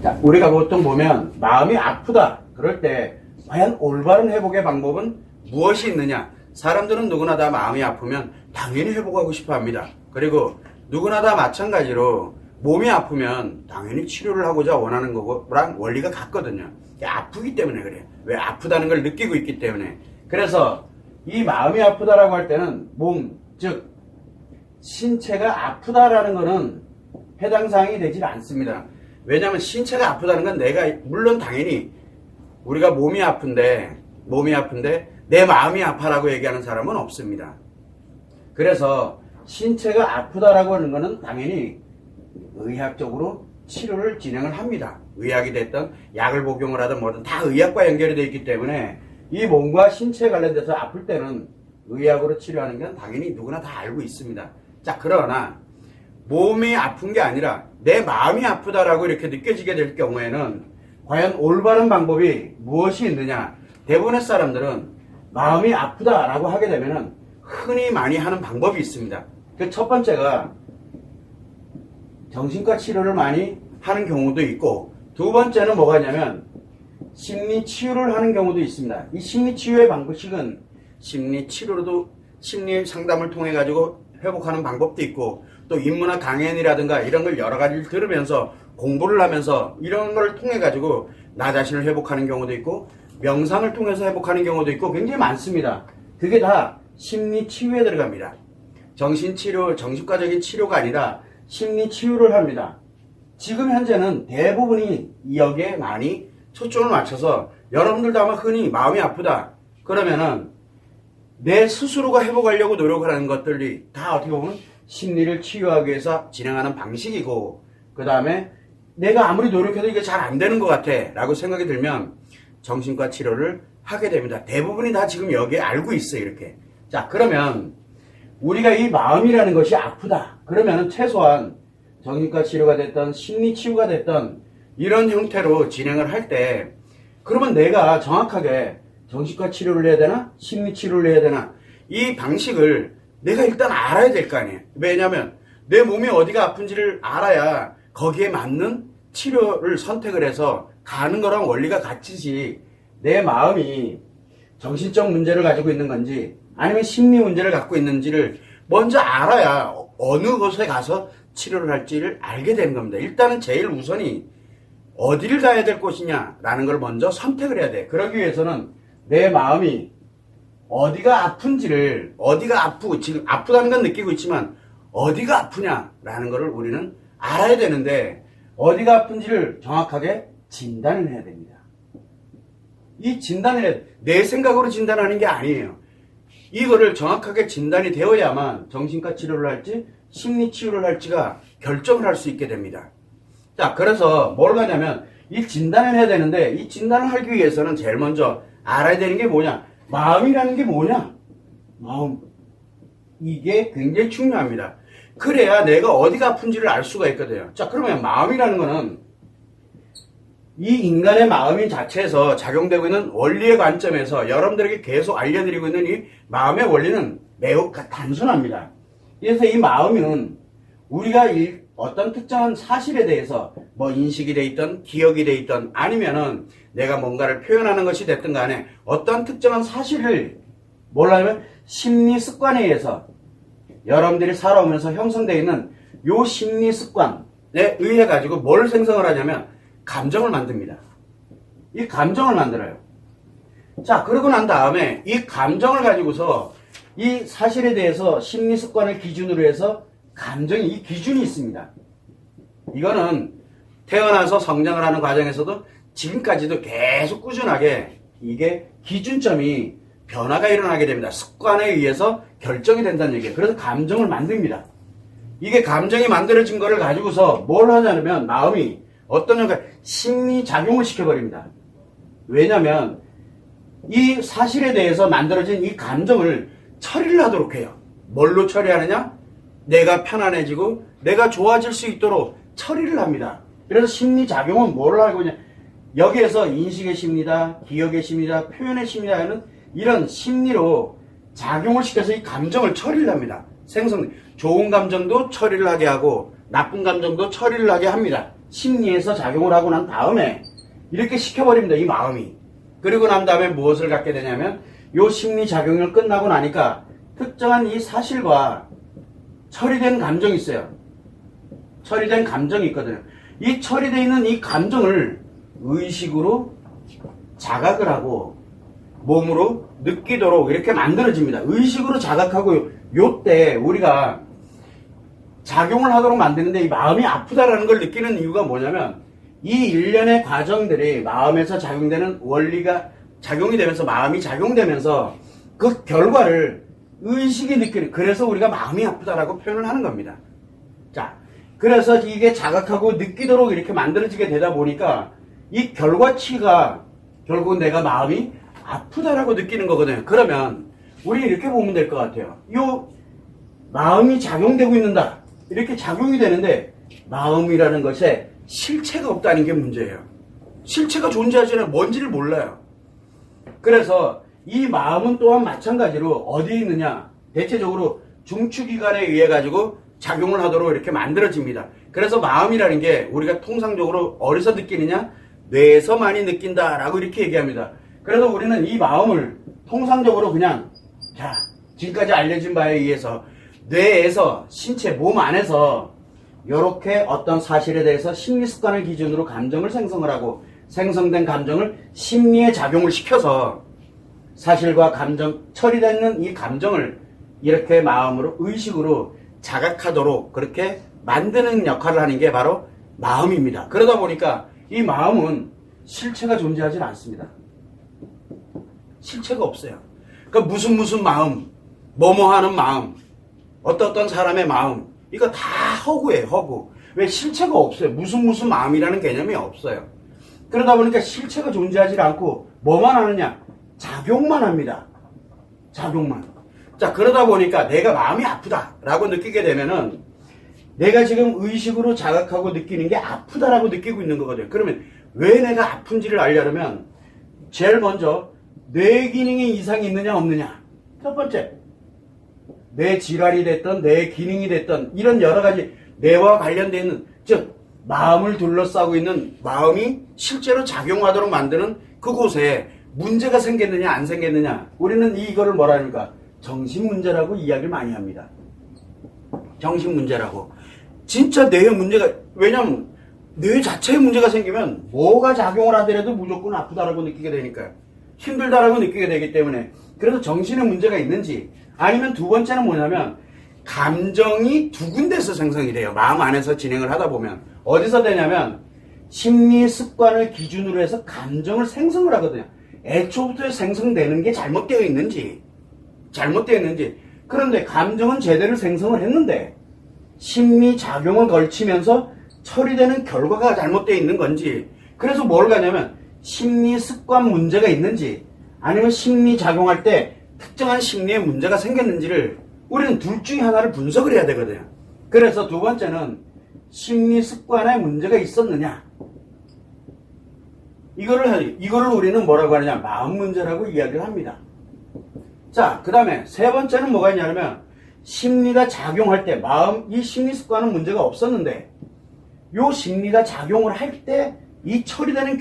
자, 우리가 보통 보면 마음이 아프다 그럴 때 과연 올바른 회복의 방법은 무엇이 있느냐? 사람들은 누구나 다 마음이 아프면 당연히 회복하고 싶어 합니다. 그리고 누구나 다 마찬가지로 몸이 아프면 당연히 치료를 하고자 원하는 거랑 원리가 같거든요. 아프기 때문에 그래요. 왜? 아프다는 걸 느끼고 있기 때문에. 그래서 이 마음이 아프다라고 할 때는 몸, 즉 신체가 아프다라는 거는 해당 사항이 되질 않습니다. 왜냐하면 신체가 아프다는 건 내가 물론 당연히 우리가 몸이 아픈데 내 마음이 아파라고 얘기하는 사람은 없습니다. 그래서 신체가 아프다라고 하는 거는 당연히 의학적으로 치료를 진행을 합니다. 의학이 됐든 약을 복용을 하든 뭐든 다 의학과 연결이 되어 있기 때문에 이 몸과 신체에 관련돼서 아플 때는 의학으로 치료하는 건 당연히 누구나 다 알고 있습니다. 자, 그러나 몸이 아픈 게 아니라 내 마음이 아프다라고 이렇게 느껴지게 될 경우에는 과연 올바른 방법이 무엇이 있느냐? 대부분의 사람들은 마음이 아프다라고 하게 되면은 흔히 많이 하는 방법이 있습니다. 그 첫 번째가 정신과 치료를 많이 하는 경우도 있고, 두 번째는 뭐가 있냐면 심리 치유를 하는 경우도 있습니다. 이 심리 치유의 방식은 심리 치료로도 심리 상담을 통해 가지고 회복하는 방법도 있고, 또 인문학 강연이라든가 이런 걸 여러 가지를 들으면서 공부를 하면서 이런 걸 통해 가지고 나 자신을 회복하는 경우도 있고, 명상을 통해서 회복하는 경우도 있고 굉장히 많습니다. 그게 다 심리 치유에 들어갑니다. 정신치료, 정신과적인 치료가 아니라 심리 치유를 합니다. 지금 현재는 대부분이 여기에 많이 초점을 맞춰서 여러분들도 아마 흔히 마음이 아프다 그러면은 내 스스로가 회복하려고 노력을 하는 것들이 다 어떻게 보면 심리를 치유하기 위해서 진행하는 방식이고, 그 다음에 내가 아무리 노력해도 이게 잘 안 되는 것 같아 라고 생각이 들면 정신과 치료를 하게 됩니다. 대부분이 다 지금 여기에 알고 있어요. 이렇게. 자, 그러면 우리가 이 마음이라는 것이 아프다 그러면은 최소한 정신과 치료가 됐던 심리 치유가 됐던 이런 형태로 진행을 할 때, 그러면 내가 정확하게 정신과 치료를 해야 되나 심리 치료를 해야 되나 이 방식을 내가 일단 알아야 될 거 아니에요. 왜냐하면 내 몸이 어디가 아픈지를 알아야 거기에 맞는 치료를 선택을 해서 가는 거랑 원리가 같이지, 내 마음이 정신적 문제를 가지고 있는 건지 아니면 심리 문제를 갖고 있는지를 먼저 알아야 어느 곳에 가서 치료를 할지를 알게 되는 겁니다. 일단은 제일 우선이 어디를 가야 될 곳이냐라는 걸 먼저 선택을 해야 돼. 그러기 위해서는 내 마음이 어디가 아픈지를, 어디가 아프고 지금 아프다는 건 느끼고 있지만 어디가 아프냐라는 거를 우리는 알아야 되는데, 어디가 아픈지를 정확하게 진단을 해야 됩니다. 이 진단을 내 생각으로 진단하는 게 아니에요. 이거를 정확하게 진단이 되어야만 정신과 치료를 할지 심리 치유를 할지가 결정을 할 수 있게 됩니다. 자, 그래서 뭘 하냐면 이 진단을 해야 되는데, 이 진단을 하기 위해서는 제일 먼저 알아야 되는 게 뭐냐? 마음이라는 게 뭐냐? 마음. 이게 굉장히 중요합니다. 그래야 내가 어디가 아픈지를 알 수가 있거든요. 자, 그러면 마음이라는 거는 이 인간의 마음인 자체에서 작용되고 있는 원리의 관점에서 여러분들에게 계속 알려드리고 있는 이 마음의 원리는 매우 단순합니다. 그래서 이 마음은 우리가 어떤 특정한 사실에 대해서 뭐 인식이 돼 있던 기억이 돼 있던 아니면은 내가 뭔가를 표현하는 것이 됐든 간에 어떤 특정한 사실을 뭐라면 심리 습관에 의해서 여러분들이 살아오면서 형성되어 있는 요 심리 습관에 의해 가지고 뭘 생성을 하냐면 감정을 만듭니다. 이 감정을 만들어요. 자, 그러고 난 다음에 이 감정을 가지고서 이 사실에 대해서 심리 습관을 기준으로 해서 감정이, 이 기준이 있습니다. 이거는 태어나서 성장을 하는 과정에서도 지금까지도 계속 꾸준하게 이게 기준점이 변화가 일어나게 됩니다. 습관에 의해서 결정이 된다는 얘기예요. 그래서 감정을 만듭니다. 이게 감정이 만들어진 거를 가지고서 뭘 하냐면 마음이 어떤 역할, 심리작용을 시켜버립니다. 왜냐면 이 사실에 대해서 만들어진 이 감정을 처리를 하도록 해요. 뭘로 처리하느냐? 내가 편안해지고 내가 좋아질 수 있도록 처리를 합니다. 그래서 심리작용은 뭐를 하고 있냐? 여기에서 인식의 심리다, 기억의 심리다, 표현의 심리다는 이런 심리로 작용을 시켜서 이 감정을 처리를 합니다. 좋은 감정도 처리를 하게 하고 나쁜 감정도 처리를 하게 합니다. 심리에서 작용을 하고 난 다음에 이렇게 시켜버립니다. 이 마음이. 그리고 난 다음에 무엇을 갖게 되냐면 요 심리 작용을 끝나고 나니까 특정한 이 사실과 처리된 감정이 있어요. 처리된 감정이 있거든요. 이 처리되어 있는 이 감정을 의식으로 자각을 하고 몸으로 느끼도록 이렇게 만들어집니다. 의식으로 자각하고 요때 우리가 작용을 하도록 만드는데 이 마음이 아프다라는 걸 느끼는 이유가 뭐냐면 이 일련의 과정들이 마음에서 작용되는 원리가 작용이 되면서 마음이 작용되면서 그 결과를 의식이 느끼는, 그래서 우리가 마음이 아프다라고 표현을 하는 겁니다. 자, 그래서 이게 자각하고 느끼도록 이렇게 만들어지게 되다 보니까 이 결과치가 결국은 내가 마음이 아프다라고 느끼는 거거든요. 그러면 우리 이렇게 보면 될 것 같아요. 요 마음이 작용되고 있는다. 이렇게 작용이 되는데 마음이라는 것에 실체가 없다는 게 문제예요. 실체가 존재하지 않아요. 뭔지를 몰라요. 그래서 이 마음은 또한 마찬가지로 어디에 있느냐, 대체적으로 중추기관에 의해 가지고 작용을 하도록 이렇게 만들어집니다. 그래서 마음이라는 게 우리가 통상적으로 어디서 느끼느냐, 뇌에서 많이 느낀다라고 이렇게 얘기합니다. 그래서 우리는 이 마음을 통상적으로 그냥 지금까지 알려진 바에 의해서 뇌에서 신체 몸 안에서 이렇게 어떤 사실에 대해서 심리 습관을 기준으로 감정을 생성을 하고 생성된 감정을 심리에 작용을 시켜서 사실과 감정, 처리되는 이 감정을 이렇게 마음으로 의식으로 자각하도록 그렇게 만드는 역할을 하는 게 바로 마음입니다. 그러다 보니까 이 마음은 실체가 존재하지 않습니다. 실체가 없어요. 그러니까 무슨 마음, 뭐뭐 하는 마음, 어떤 사람의 마음, 이거 다 허구예요, 허구. 왜? 실체가 없어요. 무슨 마음이라는 개념이 없어요. 그러다 보니까 실체가 존재하지 않고 뭐만 하느냐? 작용만 합니다. 작용만. 자, 그러다 보니까 내가 마음이 아프다라고 느끼게 되면은 내가 지금 의식으로 자각하고 느끼는 게 아프다라고 느끼고 있는 거거든요. 그러면 왜 내가 아픈지를 알려면 제일 먼저 뇌 기능에 이상이 있느냐 없느냐. 첫 번째, 뇌 질환이 됐던 뇌 기능이 됐던 이런 여러 가지 뇌와 관련되어 있는, 즉 마음을 둘러싸고 있는, 마음이 실제로 작용하도록 만드는 그곳에 문제가 생겼느냐 안 생겼느냐, 우리는 이거를 뭐라 합니까? 정신문제라고 이야기를 많이 합니다. 정신문제라고. 진짜 뇌에 문제가, 왜냐면 뇌 자체에 문제가 생기면 뭐가 작용을 하더라도 무조건 아프다라고 느끼게 되니까요. 힘들다라고 느끼게 되기 때문에. 그래서 정신에 문제가 있는지, 아니면 두 번째는 뭐냐면 감정이 두 군데서 생성이 돼요. 마음 안에서 진행을 하다 보면. 어디서 되냐면 심리 습관을 기준으로 해서 감정을 생성을 하거든요. 애초부터 생성되는 게 잘못되어 있는지. 그런데 감정은 제대로 생성을 했는데 심리 작용을 걸치면서 처리되는 결과가 잘못되어 있는 건지, 그래서 뭘 가냐면 심리 습관 문제가 있는지 아니면 심리 작용할 때 특정한 심리에 문제가 생겼는지를 우리는 둘 중에 하나를 분석을 해야 되거든요. 그래서 두 번째는 심리 습관에 문제가 있었느냐, 이거를 우리는 뭐라고 하느냐, 마음 문제라고 이야기를 합니다. 자, 그 다음에 세 번째는 뭐가 있냐면 심리가 작용할 때 이 심리 습관은 문제가 없었는데 요 심리가 작용을 할 때 이 처리되는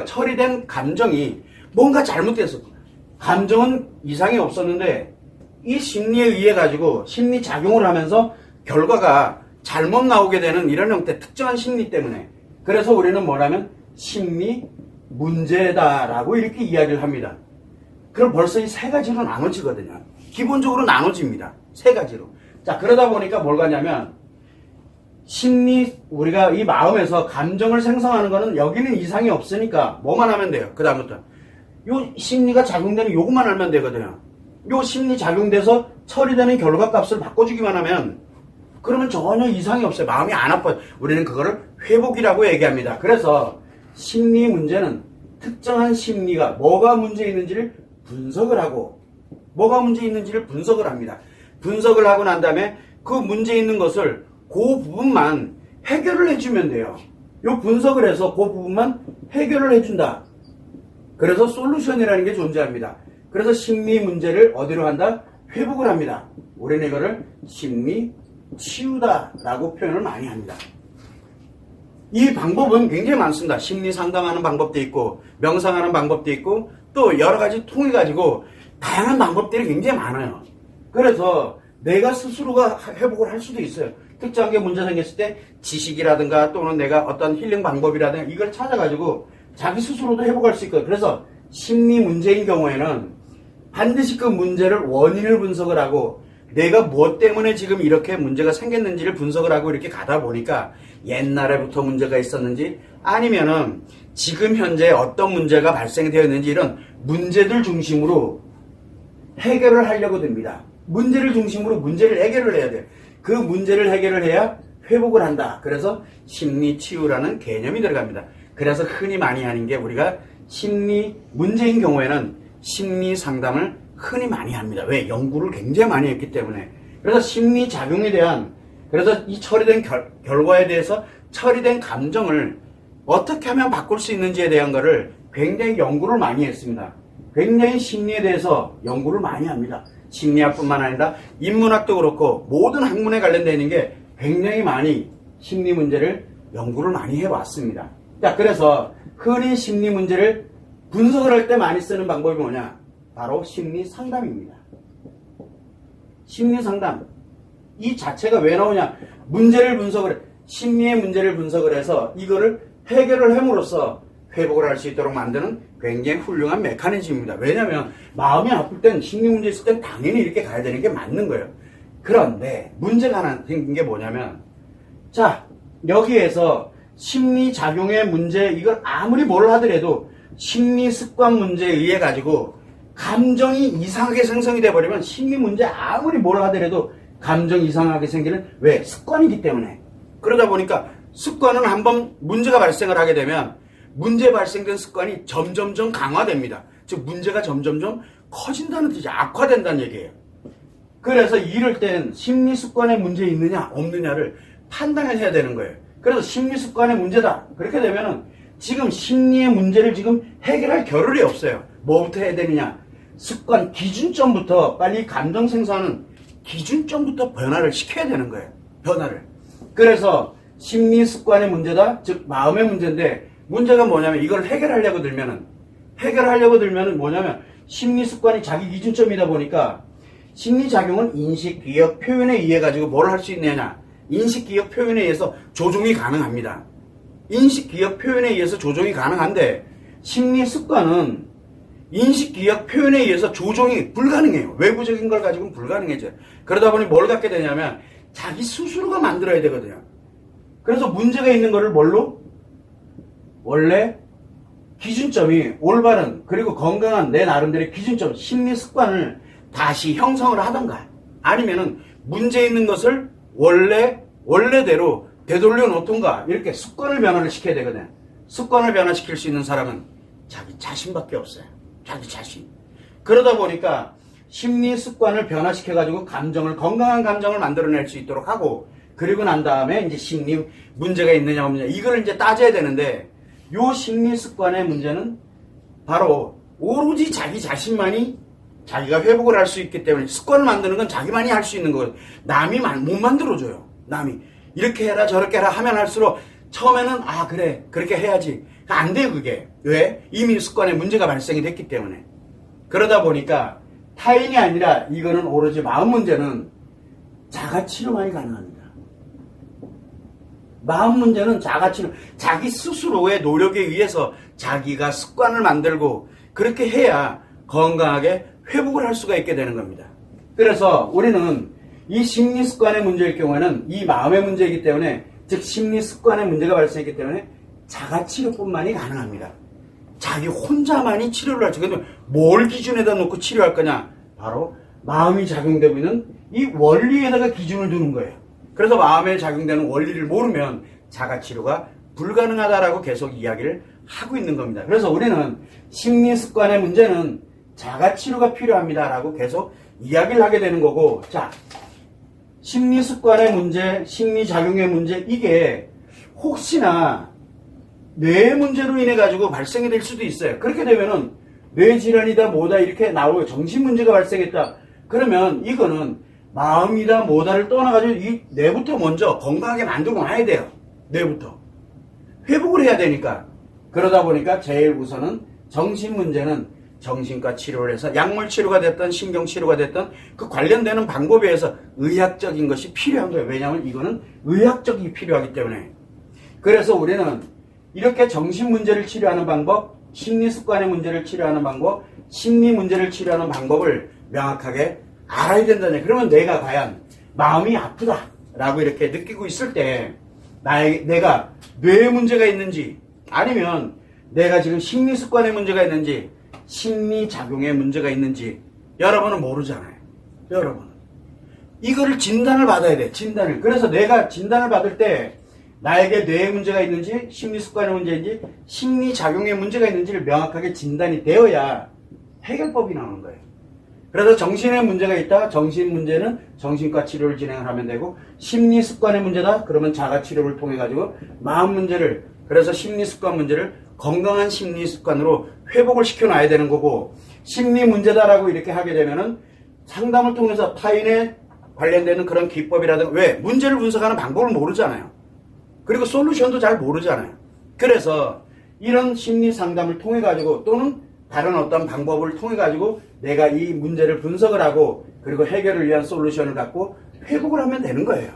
처리된 감정이 뭔가 잘못됐어. 감정은 이상이 없었는데 이 심리에 의해 가지고 심리 작용을 하면서 결과가 잘못 나오게 되는 이런 형태, 특정한 심리 때문에. 그래서 우리는 뭐라면 심리 문제다라고 이렇게 이야기를 합니다. 그럼 벌써 이 세 가지로 나눠지거든요. 기본적으로 나눠집니다. 세 가지로. 자, 그러다 보니까 뭘 가냐면 우리가 이 마음에서 감정을 생성하는 거는 여기는 이상이 없으니까 뭐만 하면 돼요. 그 다음부터 요 심리가 작용되는 요것만 알면 되거든요. 요 심리 작용돼서 처리되는 결과값을 바꿔주기만 하면 그러면 전혀 이상이 없어요. 마음이 안 아파요. 우리는 그거를 회복이라고 얘기합니다. 그래서 심리 문제는 특정한 심리가 뭐가 문제 있는지를 분석을 하고, 뭐가 문제 있는지를 분석을 합니다. 분석을 하고 난 다음에 그 문제 있는 것을 그 부분만 해결을 해주면 돼요. 요 분석을 해서 그 부분만 해결을 해준다. 그래서 솔루션이라는 게 존재합니다. 그래서 심리 문제를 어디로 한다? 회복을 합니다. 우리는 이거를 심리 치유다라고 표현을 많이 합니다. 이 방법은 굉장히 많습니다. 심리 상담하는 방법도 있고, 명상하는 방법도 있고, 또 여러 가지 통해 가지고 다양한 방법들이 굉장히 많아요. 그래서 내가 스스로가 회복을 할 수도 있어요. 특정한 게 문제 생겼을 때 지식이라든가 또는 내가 어떤 힐링 방법이라든가 이걸 찾아가지고 자기 스스로도 회복할 수 있거든요. 그래서 심리 문제인 경우에는 반드시 그 문제를 원인을 분석을 하고 내가 무엇 때문에 지금 이렇게 문제가 생겼는지를 분석을 하고 이렇게 가다 보니까 옛날에부터 문제가 있었는지 아니면은 지금 현재 어떤 문제가 발생되었는지 이런 문제들 중심으로 해결을 하려고 듭니다. 문제를 중심으로 문제를 해결을 해야 돼요. 그 문제를 해결을 해야 회복을 한다. 그래서 심리치유라는 개념이 들어갑니다. 그래서 흔히 많이 하는 게 우리가 심리 문제인 경우에는 심리 상담을 흔히 많이 합니다. 왜? 연구를 굉장히 많이 했기 때문에. 그래서 심리작용에 대한, 그래서 이 처리된 결과에 대해서 처리된 감정을 어떻게 하면 바꿀 수 있는지에 대한 거를 굉장히 연구를 많이 했습니다. 굉장히 심리에 대해서 연구를 많이 합니다. 심리학뿐만 아니라 인문학도 그렇고 모든 학문에 관련되어 있는 게 굉장히 많이 심리 문제를 연구를 많이 해왔습니다. 자, 그래서 흔히 심리 문제를 분석을 할 때 많이 쓰는 방법이 뭐냐? 바로 심리 상담입니다. 심리 상담. 이 자체가 왜 나오냐? 문제를 분석을, 심리의 문제를 분석을 해서 이거를 해결을 함으로써 회복을 할 수 있도록 만드는 굉장히 훌륭한 메커니즘입니다. 왜냐하면 마음이 아플 땐, 심리 문제 있을 땐 당연히 이렇게 가야 되는 게 맞는 거예요. 그런데 문제가 하나 생긴 게 뭐냐면, 자, 여기에서 심리작용의 문제, 이걸 아무리 뭘 하더라도 심리 습관 문제에 의해 가지고 감정이 이상하게 생성이 돼버리면 심리 문제 아무리 뭘 하더라도 감정이 이상하게 생기는, 왜? 습관이기 때문에. 그러다 보니까 습관은 한번 문제가 발생을 하게 되면 문제 발생된 습관이 점점점 강화됩니다. 즉 문제가 점점점 커진다는 뜻이, 악화된다는 얘기예요. 그래서 이럴 땐 심리 습관에 문제 있느냐 없느냐를 판단을 해야 되는 거예요. 그래서 심리 습관의 문제다. 그렇게 되면은 지금 심리의 문제를 지금 해결할 겨를이 없어요. 뭐부터 해야 되느냐? 습관 기준점부터, 빨리 감정 생성하는 기준점부터 변화를 시켜야 되는 거예요. 변화를. 그래서 심리 습관의 문제다, 즉 마음의 문제인데, 문제가 뭐냐면 이걸 해결하려고 들면은 뭐냐면 심리 습관이 자기 기준점이다 보니까 심리작용은 인식, 기억, 표현에 의해 가지고 뭘 할 수 있느냐? 인식, 기억, 표현에 의해서 조종이 가능합니다. 인식, 기억, 표현에 의해서 조종이 가능한데 심리 습관은 인식, 기억, 표현에 의해서 조종이 불가능해요. 외부적인 걸 가지고는 불가능해져요. 그러다 보니 뭘 갖게 되냐면 자기 스스로가 만들어야 되거든요. 그래서 문제가 있는 거를 뭘로? 원래 기준점이 올바른, 그리고 건강한 내 나름대로의 기준점, 심리 습관을 다시 형성을 하던가, 아니면은 문제 있는 것을 원래대로 되돌려 놓던가, 이렇게 습관을 변화를 시켜야 되거든. 습관을 변화시킬 수 있는 사람은 자기 자신밖에 없어요. 자기 자신. 그러다 보니까 심리 습관을 변화시켜가지고 건강한 감정을 만들어낼 수 있도록 하고, 그리고 난 다음에 이제 심리 문제가 있느냐 없느냐 이걸 이제 따져야 되는데, 요 심리 습관의 문제는 바로 오로지 자기 자신만이 자기가 회복을 할 수 있기 때문에, 습관을 만드는 건 자기만이 할 수 있는 거예요. 남이 못 만들어줘요. 남이 이렇게 해라 저렇게 해라 하면 할수록 처음에는 그래 그렇게 해야지, 안 돼요. 그게 왜? 이미 습관에 문제가 발생이 됐기 때문에. 그러다 보니까 타인이 아니라 이거는 오로지 마음 문제는 자가치료만이 가능합니다. 마음 문제는 자가치료, 자기 스스로의 노력에 의해서 자기가 습관을 만들고 그렇게 해야 건강하게 회복을 할 수가 있게 되는 겁니다. 그래서 우리는 이 심리 습관의 문제일 경우에는 이 마음의 문제이기 때문에, 즉 심리 습관의 문제가 발생했기 때문에 자가치료뿐만이 가능합니다. 자기 혼자만이 치료를 할 수 있는데 뭘 기준에다 놓고 치료할 거냐? 바로 마음이 작용되고 있는 이 원리에다가 기준을 두는 거예요. 그래서 마음에 작용되는 원리를 모르면 자가치료가 불가능하다라고 계속 이야기를 하고 있는 겁니다. 그래서 우리는 심리 습관의 문제는 자가치료가 필요합니다라고 계속 이야기를 하게 되는 거고, 자, 심리 습관의 문제, 심리작용의 문제, 이게 혹시나 뇌 문제로 인해 가지고 발생이 될 수도 있어요. 그렇게 되면은 뇌질환이다 뭐다 이렇게 나오고 정신문제가 발생했다. 그러면 이거는 마음이다 뭐다를 떠나가지고 이 뇌부터 먼저 건강하게 만들고 놔야 돼요. 뇌부터. 회복을 해야 되니까. 그러다 보니까 제일 우선은 정신 문제는 정신과 치료를 해서 약물 치료가 됐든 신경 치료가 됐든 그 관련되는 방법에 의해서 의학적인 것이 필요한 거예요. 왜냐하면 이거는 의학적이 필요하기 때문에. 그래서 우리는 이렇게 정신 문제를 치료하는 방법, 심리 습관의 문제를 치료하는 방법, 심리 문제를 치료하는 방법을 명확하게 알아야 된다네. 그러면 내가 과연 마음이 아프다라고 이렇게 느끼고 있을 때 내가 뇌에 문제가 있는지 아니면 내가 지금 심리 습관의 문제가 있는지 심리작용에 문제가 있는지 여러분은 모르잖아요. 여러분은. 이거를 진단을 받아야 돼. 진단을. 그래서 내가 진단을 받을 때 나에게 뇌에 문제가 있는지 심리습관의 문제인지 심리작용에 문제가 있는지를 명확하게 진단이 되어야 해결법이 나오는 거예요. 그래서 정신에 문제가 있다. 정신 문제는 정신과 치료를 진행을 하면 되고 심리습관의 문제다. 그러면 자가치료를 통해 가지고 마음 문제를 그래서 심리습관 문제를 건강한 심리습관으로 회복을 시켜놔야 되는 거고 심리 문제다라고 이렇게 하게 되면은 상담을 통해서 타인에 관련되는 그런 기법이라든가 왜? 문제를 분석하는 방법을 모르잖아요. 그리고 솔루션도 잘 모르잖아요. 그래서 이런 심리 상담을 통해 가지고 또는 다른 어떤 방법을 통해 가지고 내가 이 문제를 분석을 하고 그리고 해결을 위한 솔루션을 갖고 회복을 하면 되는 거예요.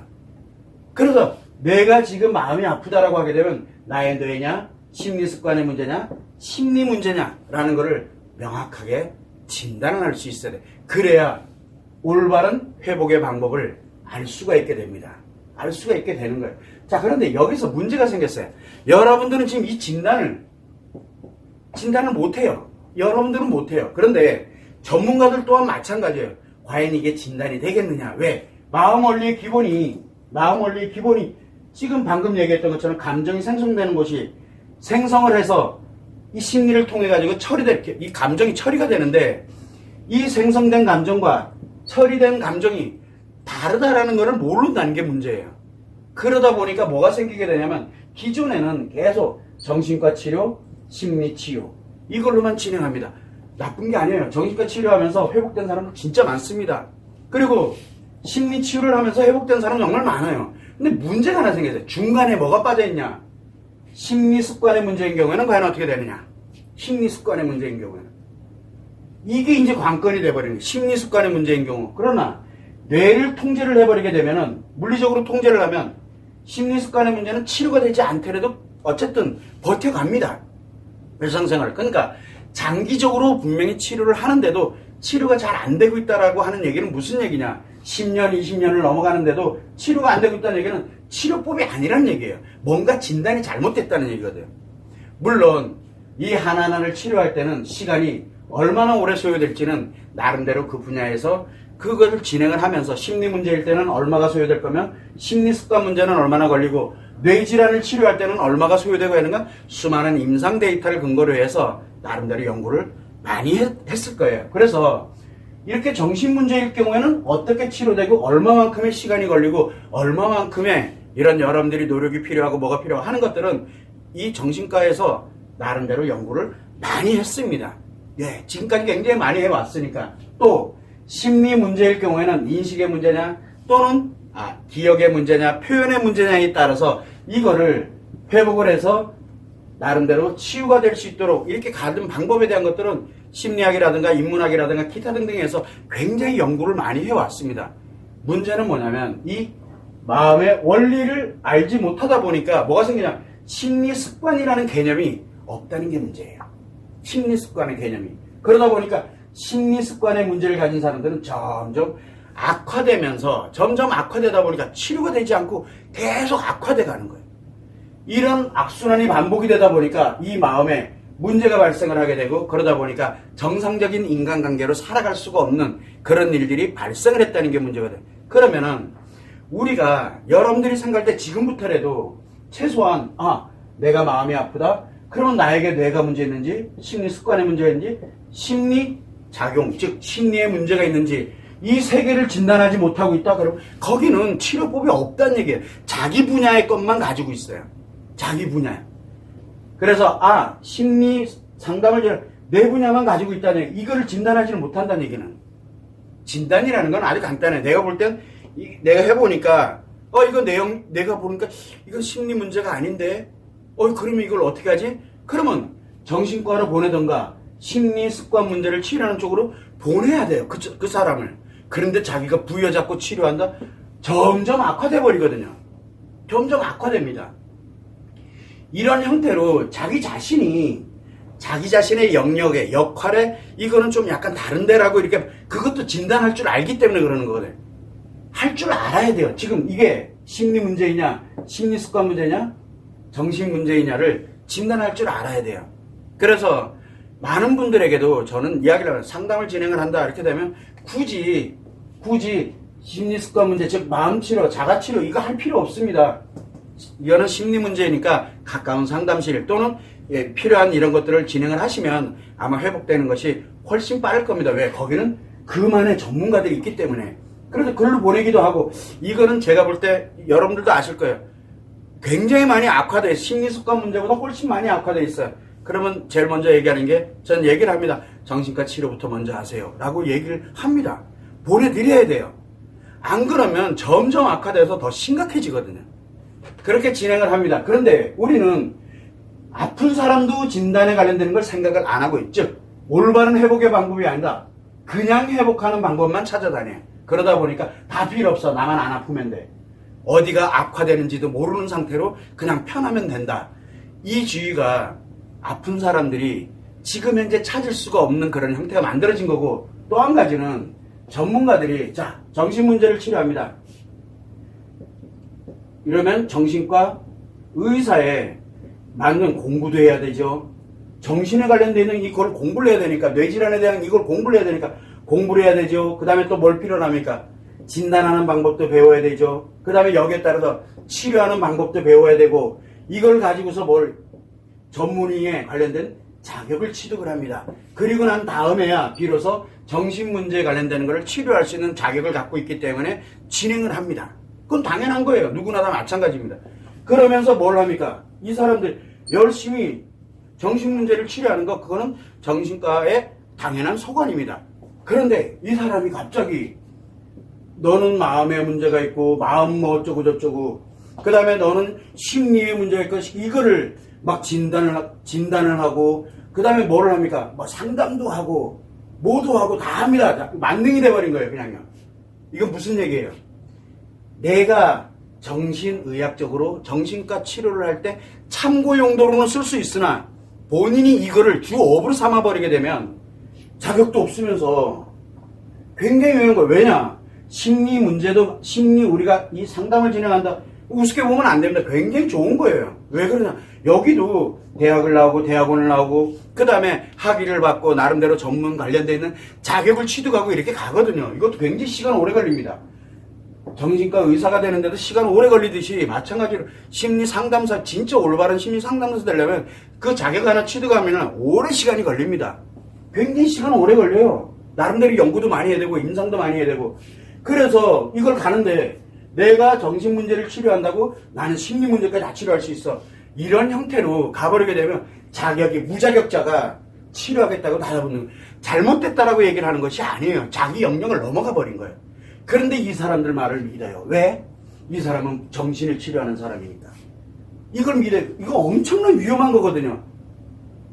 그래서 내가 지금 마음이 아프다라고 하게 되면 나의 뇌냐 심리 습관의 문제냐 심리 문제냐라는 것을 명확하게 진단을 할 수 있어야 돼. 그래야 올바른 회복의 방법을 알 수가 있게 됩니다. 알 수가 있게 되는 거예요. 자, 그런데 여기서 문제가 생겼어요. 여러분들은 지금 이 진단을 못해요. 여러분들은 못해요. 그런데 전문가들 또한 마찬가지예요. 과연 이게 진단이 되겠느냐. 왜? 마음 원리의 기본이 지금 방금 얘기했던 것처럼 감정이 생성되는 것이 생성을 해서 이 심리를 통해 가지고 이 감정이 처리가 되는데 이 생성된 감정과 처리된 감정이 다르다라는 것을 모른다는 게 문제예요. 그러다 보니까 뭐가 생기게 되냐면 기존에는 계속 정신과 치료, 심리 치료 이걸로만 진행합니다. 나쁜 게 아니에요. 정신과 치료하면서 회복된 사람은 진짜 많습니다. 그리고 심리 치료를 하면서 회복된 사람은 정말 많아요. 근데 문제가 하나 생겼어요. 중간에 뭐가 빠져있냐? 심리 습관의 문제인 경우에는 과연 어떻게 되느냐? 심리 습관의 문제인 경우에는. 이게 이제 관건이 돼버리는 거예요. 심리 습관의 문제인 경우. 그러나 뇌를 통제를 해버리게 되면은 물리적으로 통제를 하면 심리 습관의 문제는 치료가 되지 않더라도 어쨌든 버텨갑니다. 일상생활. 그러니까 장기적으로 분명히 치료를 하는데도 치료가 잘 안 되고 있다라고 하는 얘기는 무슨 얘기냐? 10년, 20년을 넘어가는데도 치료가 안 되고 있다는 얘기는 치료법이 아니란 얘기예요. 뭔가 진단이 잘못됐다는 얘기거든요. 물론 이 하나하나를 치료할 때는 시간이 얼마나 오래 소요될지는 나름대로 그 분야에서 그것을 진행을 하면서 심리 문제일 때는 얼마가 소요될 거면 심리 습관 문제는 얼마나 걸리고 뇌질환을 치료할 때는 얼마가 소요되고 하는가 수많은 임상 데이터를 근거로 해서 나름대로 연구를 많이 했을 거예요. 그래서 이렇게 정신 문제일 경우에는 어떻게 치료되고 얼마만큼의 시간이 걸리고 얼마만큼의 이런 여러분들이 노력이 필요하고 뭐가 필요하고 하는 것들은 이 정신과에서 나름대로 연구를 많이 했습니다. 예, 지금까지 굉장히 많이 해왔으니까. 또 심리 문제일 경우에는 인식의 문제냐 또는 기억의 문제냐 표현의 문제냐에 따라서 이거를 회복을 해서 나름대로 치유가 될 수 있도록 이렇게 가는 방법에 대한 것들은 심리학이라든가 인문학이라든가 기타 등등에서 굉장히 연구를 많이 해왔습니다. 문제는 뭐냐면 이 마음의 원리를 알지 못하다 보니까 뭐가 생기냐 심리 습관이라는 개념이 없다는 게 문제예요. 심리 습관의 개념이. 그러다 보니까 심리 습관의 문제를 가진 사람들은 점점 악화되다 보니까 치료가 되지 않고 계속 악화돼 가는 거예요. 이런 악순환이 반복이 되다 보니까 이 마음에 문제가 발생을 하게 되고 그러다 보니까 정상적인 인간관계로 살아갈 수가 없는 그런 일들이 발생을 했다는 게 문제거든요. 그러면은 우리가 여러분들이 생각할 때 지금부터라도 최소한 내가 마음이 아프다? 그러면 나에게 뇌가 문제 있는지 심리 습관의 문제가 있는지 심리 작용 즉 심리에 문제가 있는지 이 세 개를 진단하지 못하고 있다? 그러면 거기는 치료법이 없다는 얘기예요. 자기 분야의 것만 가지고 있어요. 자기 분야. 그래서 심리 상담을 내 분야만 가지고 있다는 얘기. 이거를 진단하지는 못한다는 얘기는. 진단이라는 건 아주 간단해. 내가 볼 땐 내가 해보니까 이거 내가 보니까 이건 심리 문제가 아닌데 그러면 이걸 어떻게 하지? 그러면 정신과로 보내던가 심리 습관 문제를 치료하는 쪽으로 보내야 돼요. 그 사람을. 그런데 자기가 부여잡고 치료한다? 점점 악화돼 버리거든요. 점점 악화됩니다. 이런 형태로 자기 자신의 영역에, 역할에 이거는 좀 약간 다른데라고 이렇게 그것도 진단할 줄 알기 때문에 그러는 거거든요. 할 줄 알아야 돼요. 지금 이게 심리 문제이냐, 심리 습관 문제냐, 정신 문제이냐를 진단할 줄 알아야 돼요. 그래서 많은 분들에게도 저는 이야기를 하면 상담을 진행을 한다 이렇게 되면 굳이 심리 습관 문제, 즉 마음 치료, 자가 치료 이거 할 필요 없습니다. 이거는 심리 문제니까 가까운 상담실 또는 필요한 이런 것들을 진행을 하시면 아마 회복되는 것이 훨씬 빠를 겁니다. 왜? 거기는 그만의 전문가들이 있기 때문에. 그래서 글로 보내기도 하고, 이거는 제가 볼 때 여러분들도 아실 거예요. 굉장히 많이 악화돼 있어요. 심리 습관 문제보다 훨씬 많이 악화돼 있어요. 그러면 제일 먼저 얘기하는 게, 전 얘기를 합니다. 정신과 치료부터 먼저 하세요 라고 얘기를 합니다. 보내드려야 돼요. 안 그러면 점점 악화돼서 더 심각해지거든요. 그렇게 진행을 합니다. 그런데 우리는 아픈 사람도 진단에 관련되는 걸 생각을 안 하고 있죠. 올바른 회복의 방법이 아니라 그냥 회복하는 방법만 찾아다녀요. 그러다 보니까 다 필요 없어. 나만 안 아프면 돼. 어디가 악화되는지도 모르는 상태로 그냥 편하면 된다. 이 주의가 아픈 사람들이 지금 현재 찾을 수가 없는 그런 형태가 만들어진 거고, 또 한 가지는 전문가들이 자, 정신 문제를 치료합니다. 이러면 정신과 의사에 맞는 공부도 해야 되죠. 정신에 관련되어 있는 이걸 공부를 해야 되니까, 뇌질환에 대한 이걸 공부를 해야 되니까 공부를 해야 되죠. 그 다음에 또 뭘 필요로 합니까? 진단하는 방법도 배워야 되죠. 그 다음에 여기에 따라서 치료하는 방법도 배워야 되고, 이걸 가지고서 뭘 전문의에 관련된 자격을 취득을 합니다. 그리고 난 다음에야 비로소 정신 문제에 관련되는 것을 치료할 수 있는 자격을 갖고 있기 때문에 진행을 합니다. 그건 당연한 거예요. 누구나 다 마찬가지입니다. 그러면서 뭘 합니까? 이 사람들 열심히 정신 문제를 치료하는 거, 그거는 정신과의 당연한 소관입니다. 그런데 이 사람이 갑자기 너는 마음에 문제가 있고 마음 뭐 어쩌고 저쩌고, 그 다음에 너는 심리에 문제가 있고, 이거를 막 진단을 하고, 그 다음에 뭐를 합니까? 뭐 상담도 하고 뭐도 하고 다 합니다. 만능이 돼버린 거예요. 그냥요. 이건 무슨 얘기예요? 내가 정신의학적으로 정신과 치료를 할 때 참고 용도로는 쓸 수 있으나 본인이 이거를 주 업으로 삼아버리게 되면 자격도 없으면서 굉장히 위험한 거예요. 왜냐? 심리 문제도, 우리가 이 상담을 진행한다. 우습게 보면 안 됩니다. 굉장히 좋은 거예요. 왜 그러냐? 여기도 대학을 나오고 대학원을 나오고 그 다음에 학위를 받고 나름대로 전문 관련되어 있는 자격을 취득하고 이렇게 가거든요. 이것도 굉장히 시간 오래 걸립니다. 정신과 의사가 되는데도 시간 오래 걸리듯이 마찬가지로 심리 상담사, 진짜 올바른 심리 상담사 되려면 그 자격 하나 취득하면 오래 시간이 걸립니다. 굉장히 시간 오래 걸려요. 나름대로 연구도 많이 해야 되고 임상도 많이 해야 되고. 그래서 이걸 가는데 내가 정신 문제를 치료한다고 나는 심리 문제까지 다 치료할 수 있어. 이런 형태로 가버리게 되면 자격이, 무자격자가 치료하겠다고 달아붙는, 잘못됐다라고 얘기를 하는 것이 아니에요. 자기 영역을 넘어가 버린 거예요. 그런데 이 사람들 말을 믿어요. 왜? 이 사람은 정신을 치료하는 사람이니까. 이걸 믿어요. 이거 엄청난 위험한 거거든요.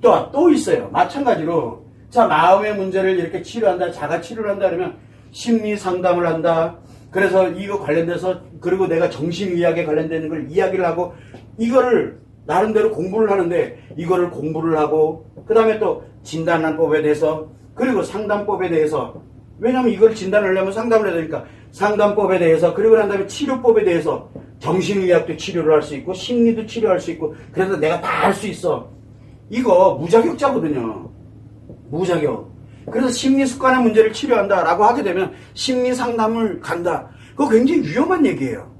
또 있어요. 마찬가지로 자, 마음의 문제를 이렇게 치료한다, 자가 치료를 한다 그러면 심리 상담을 한다. 그래서 이거 관련돼서, 그리고 내가 정신의학에 관련되는 걸 이야기를 하고, 이거를 나름대로 공부를 하는데 이거를 공부를 하고, 그 다음에 또 진단법에 대해서, 그리고 상담법에 대해서, 왜냐면 이걸 진단을 하려면 상담을 해야 되니까 상담법에 대해서, 그리고 난 다음에 치료법에 대해서 정신의학도 치료를 할 수 있고 심리도 치료할 수 있고, 그래서 내가 다 할 수 있어. 이거 무자격자거든요. 무자격. 그래서 심리 습관의 문제를 치료한다라고 하게 되면 심리 상담을 간다. 그거 굉장히 위험한 얘기예요.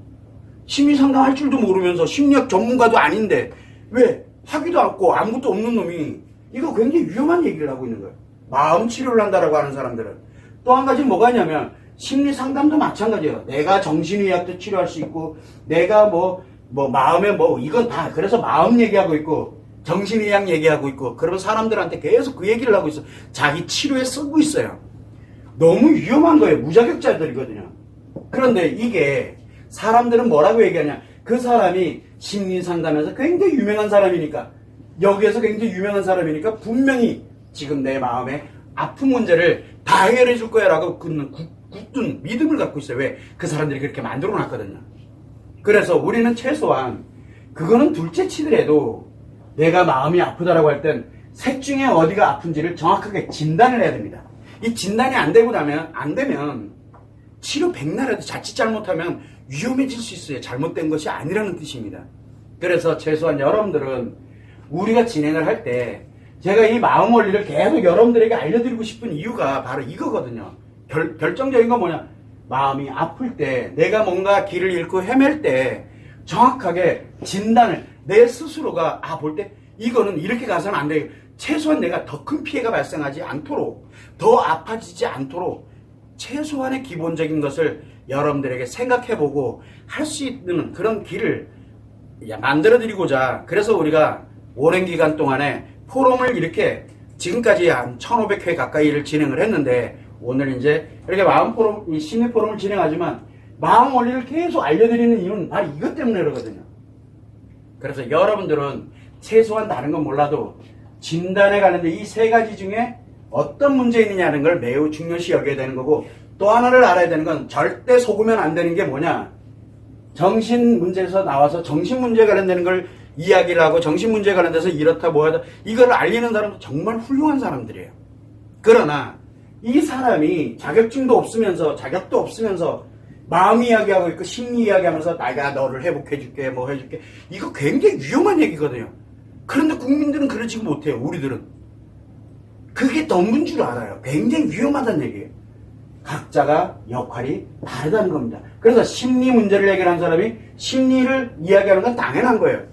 심리 상담 할 줄도 모르면서 심리학 전문가도 아닌데 왜 학위도 없고 아무것도 없는 놈이, 이거 굉장히 위험한 얘기를 하고 있는 거예요. 마음 치료를 한다라고 하는 사람들은. 또 한 가지 뭐가 있냐면 심리 상담도 마찬가지예요. 내가 정신의학도 치료할 수 있고, 내가 뭐 마음에 이건 다, 그래서 마음 얘기하고 있고 정신의학 얘기하고 있고, 그러면 사람들한테 계속 그 얘기를 하고 있어. 자기 치료에 쓰고 있어요. 너무 위험한 거예요. 무자격자들이거든요. 그런데 이게 사람들은 뭐라고 얘기하냐, 그 사람이 심리상담에서 굉장히 유명한 사람이니까, 여기에서 굉장히 유명한 사람이니까 분명히 지금 내 마음에 아픈 문제를 다 해결해 줄 거야 라고 굳은 믿음을 갖고 있어요. 왜? 그 사람들이 그렇게 만들어 놨거든요. 그래서 우리는 최소한 그거는 둘째 치더라도 내가 마음이 아프다라고 할 땐 셋 중에 어디가 아픈지를 정확하게 진단을 해야 됩니다. 이 진단이 안 되면 치료 백날에도 자칫 잘못하면 위험해질 수 있어요. 잘못된 것이 아니라는 뜻입니다. 그래서 최소한 여러분들은 우리가 진행을 할 때 제가 이 마음 원리를 계속 여러분들에게 알려드리고 싶은 이유가 바로 이거거든요. 결정적인 건 뭐냐? 마음이 아플 때, 내가 뭔가 길을 잃고 헤맬 때 정확하게 진단을 내 스스로가 볼 때 이거는 이렇게 가서는 안 돼. 최소한 내가 더 큰 피해가 발생하지 않도록, 더 아파지지 않도록 최소한의 기본적인 것을 여러분들에게 생각해보고 할 수 있는 그런 길을 만들어드리고자, 그래서 우리가 오랜 기간 동안에 포럼을 이렇게 지금까지 한 1500회 가까이를 진행을 했는데, 오늘 이제 이렇게 마음 포럼, 심리 포럼을 진행하지만 마음 원리를 계속 알려드리는 이유는 바로 이것 때문에 그러거든요. 그래서 여러분들은 최소한 다른 건 몰라도 진단에 관련된 이 세 가지 중에 어떤 문제 있느냐는 걸 매우 중요시 여겨야 되는 거고, 또 하나를 알아야 되는 건 절대 속으면 안 되는 게 뭐냐? 정신 문제에서 나와서 정신 문제에 관련되는 걸 이야기를 하고 정신 문제에 관련돼서 이렇다 뭐하다 이걸 알리는 사람도 정말 훌륭한 사람들이에요. 그러나 이 사람이 자격증도 없으면서 자격도 없으면서 마음 이야기하고 있고 심리 이야기하면서 내가 너를 회복해줄게 뭐 해줄게, 이거 굉장히 위험한 얘기거든요. 그런데 국민들은 그러지 못해요. 우리들은 그게 너무인 줄 알아요. 굉장히 위험하다는 얘기예요. 각자가 역할이 다르다는 겁니다. 그래서 심리 문제를 해결한 사람이 심리를 이야기하는 건 당연한 거예요.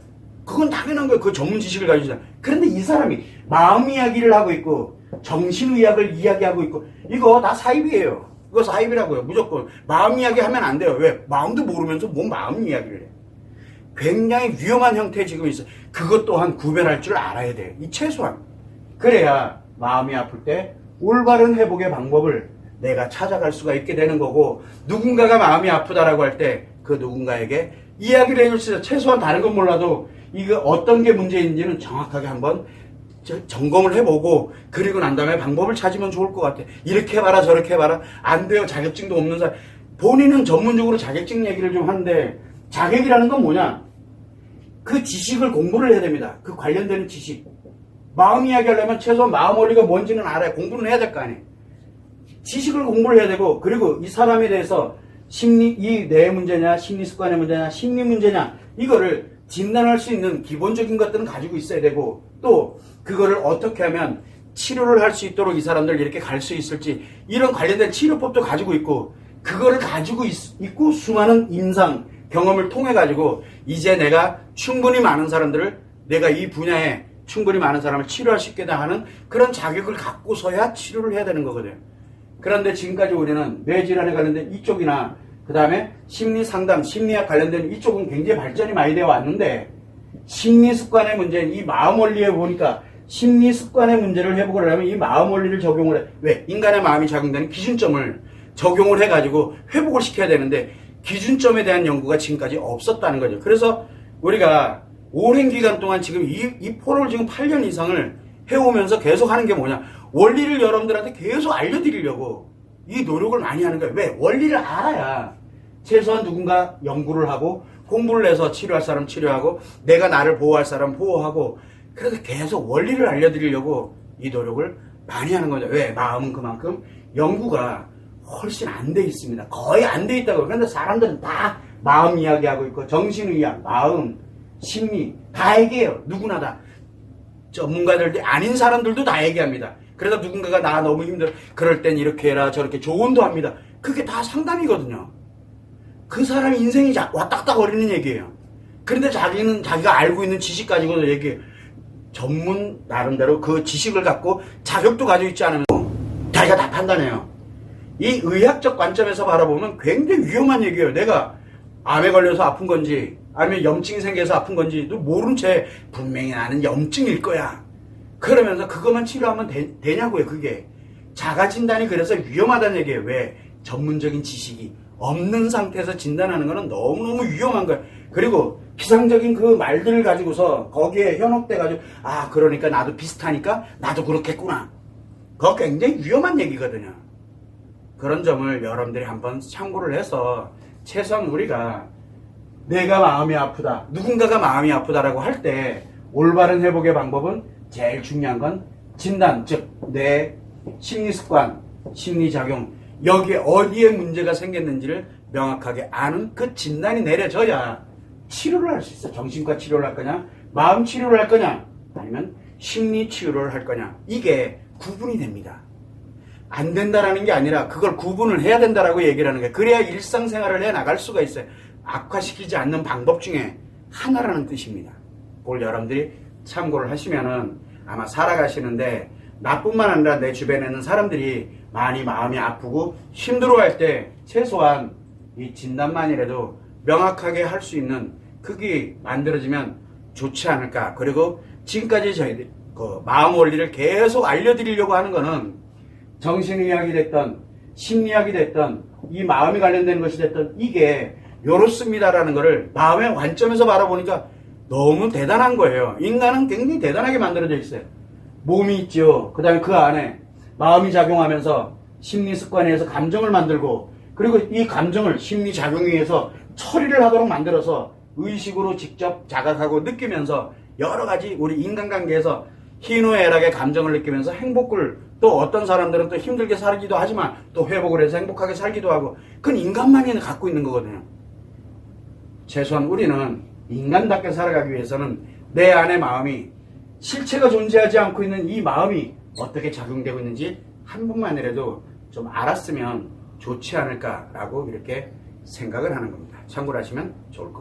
그건 당연한 거예요. 그 전문 지식을 가지고 있잖아요. 그런데 이 사람이 마음 이야기를 하고 있고 정신의학을 이야기하고 있고, 이거 다 사입이에요. 이거 사입이라고요. 무조건 마음 이야기 하면 안 돼요. 왜? 마음도 모르면서 뭔 마음 이야기를 해. 굉장히 위험한 형태에 지금 있어요. 그것 또한 구별할 줄 알아야 돼요. 이 최소한. 그래야 마음이 아플 때 올바른 회복의 방법을 내가 찾아갈 수가 있게 되는 거고, 누군가가 마음이 아프다라고 할 때 그 누군가에게 이야기를 해줄 수 있어요. 최소한 다른 건 몰라도 이거 어떤 게 문제인지는 정확하게 한번 점검을 해보고, 그리고 난 다음에 방법을 찾으면 좋을 것 같아. 이렇게 해봐라 저렇게 해봐라 안 돼요. 자격증도 없는 사람. 본인은 전문적으로 자격증 얘기를 좀 하는데, 자격이라는 건 뭐냐? 그 지식을 공부를 해야 됩니다. 그 관련되는 지식. 마음 이야기하려면 최소한 마음 원리가 뭔지는 알아야, 공부는 해야 될 거 아니에요. 지식을 공부를 해야 되고, 그리고 이 사람에 대해서 심리, 이 뇌 문제냐 심리 습관의 문제냐 심리 문제냐 이거를 진단할 수 있는 기본적인 것들은 가지고 있어야 되고, 또 그거를 어떻게 하면 치료를 할 수 있도록 이 사람들 이렇게 갈 수 있을지, 이런 관련된 치료법도 가지고 있고, 그거를 가지고 있고 수많은 임상 경험을 통해 가지고 이제 내가 충분히 많은 사람들을, 내가 이 분야에 충분히 많은 사람을 치료할 수 있게 하는 그런 자격을 갖고서야 치료를 해야 되는 거거든요. 그런데 지금까지 우리는 뇌질환에 관련된 이쪽이나 그 다음에 심리 상담, 심리학 관련된 이쪽은 굉장히 발전이 많이 되어 왔는데, 심리 습관의 문제는 이 마음 원리에 보니까 심리 습관의 문제를 회복을 하려면 이 마음 원리를 적용을 해. 왜? 인간의 마음이 작용되는 기준점을 적용을 해가지고 회복을 시켜야 되는데, 기준점에 대한 연구가 지금까지 없었다는 거죠. 그래서 우리가 오랜 기간 동안 지금 이 포럼을 지금 8년 이상을 해오면서 계속 하는 게 뭐냐? 원리를 여러분들한테 계속 알려드리려고 이 노력을 많이 하는 거예요. 왜? 원리를 알아야 최소한 누군가 연구를 하고 공부를 해서 치료할 사람 치료하고, 내가 나를 보호할 사람 보호하고, 그래서 계속 원리를 알려드리려고 이 노력을 많이 하는 거죠. 왜? 마음은 그만큼 연구가 훨씬 안 돼 있습니다. 거의 안 돼 있다고. 그런데 사람들은 다 마음 이야기하고 있고, 정신의학, 마음, 심리 다 얘기해요. 누구나 다. 전문가들 아닌 사람들도 다 얘기합니다. 그래서 누군가가 나 너무 힘들어, 그럴 땐 이렇게 해라 저렇게 조언도 합니다. 그게 다 상담이거든요. 그 사람 인생이 왔딱딱거리는 얘기예요. 그런데 자기는 자기가 알고 있는 지식 가지고도 얘기해요. 전문 나름대로 그 지식을 갖고 자격도 가지고 있지 않으면 자기가 다 판단해요. 이 의학적 관점에서 바라보면 굉장히 위험한 얘기예요. 내가 암에 걸려서 아픈 건지 아니면 염증이 생겨서 아픈 건지도 모른 채 분명히 나는 염증일 거야, 그러면서 그것만 치료하면 되냐고요. 그게 자가진단이 그래서 위험하다는 얘기예요. 왜? 전문적인 지식이 없는 상태에서 진단하는 거는 너무너무 위험한 거예요. 그리고 피상적인 그 말들을 가지고서 거기에 현혹돼가지고 그러니까 나도 비슷하니까 나도 그렇겠구나. 그거 굉장히 위험한 얘기거든요. 그런 점을 여러분들이 한번 참고를 해서 최소한 우리가 내가 마음이 아프다, 누군가가 마음이 아프다라고 할 때 올바른 회복의 방법은 제일 중요한 건 진단, 즉 내 심리습관, 심리작용, 여기에 어디에 문제가 생겼는지를 명확하게 아는 그 진단이 내려져야 치료를 할 수 있어. 정신과 치료를 할 거냐, 마음 치료를 할 거냐, 아니면 심리 치료를 할 거냐, 이게 구분이 됩니다. 안 된다라는 게 아니라 그걸 구분을 해야 된다라고 얘기를 하는 거예요. 그래야 일상생활을 해 나갈 수가 있어요. 악화시키지 않는 방법 중에 하나라는 뜻입니다. 그걸 여러분들이 참고를 하시면은 아마 살아가시는데 나뿐만 아니라 내 주변에 있는 사람들이 많이 마음이 아프고 힘들어할 때 최소한 이 진단만이라도 명확하게 할 수 있는 그게 만들어지면 좋지 않을까. 그리고 지금까지 저희들 그 마음 원리를 계속 알려드리려고 하는 거는 정신의학이 됐던 심리학이 됐던 이 마음이 관련된 것이 됐던 이게 요렇습니다라는 거를 마음의 관점에서 바라보니까 너무 대단한 거예요. 인간은 굉장히 대단하게 만들어져 있어요. 몸이 있죠. 그 다음에 그 안에 마음이 작용하면서 심리 습관에 의해서 감정을 만들고, 그리고 이 감정을 심리 작용에 의해서 처리를 하도록 만들어서 의식으로 직접 자각하고 느끼면서 여러 가지 우리 인간관계에서 희노애락의 감정을 느끼면서 행복을, 또 어떤 사람들은 또 힘들게 살기도 하지만 또 회복을 해서 행복하게 살기도 하고, 그건 인간만이 갖고 있는 거거든요. 최소한 우리는 인간답게 살아가기 위해서는 내 안의 마음이, 실체가 존재하지 않고 있는 이 마음이 어떻게 작용되고 있는지 한 번만이라도 좀 알았으면 좋지 않을까라고 이렇게 생각을 하는 겁니다. 참고를 하시면 좋을 것 같습니다.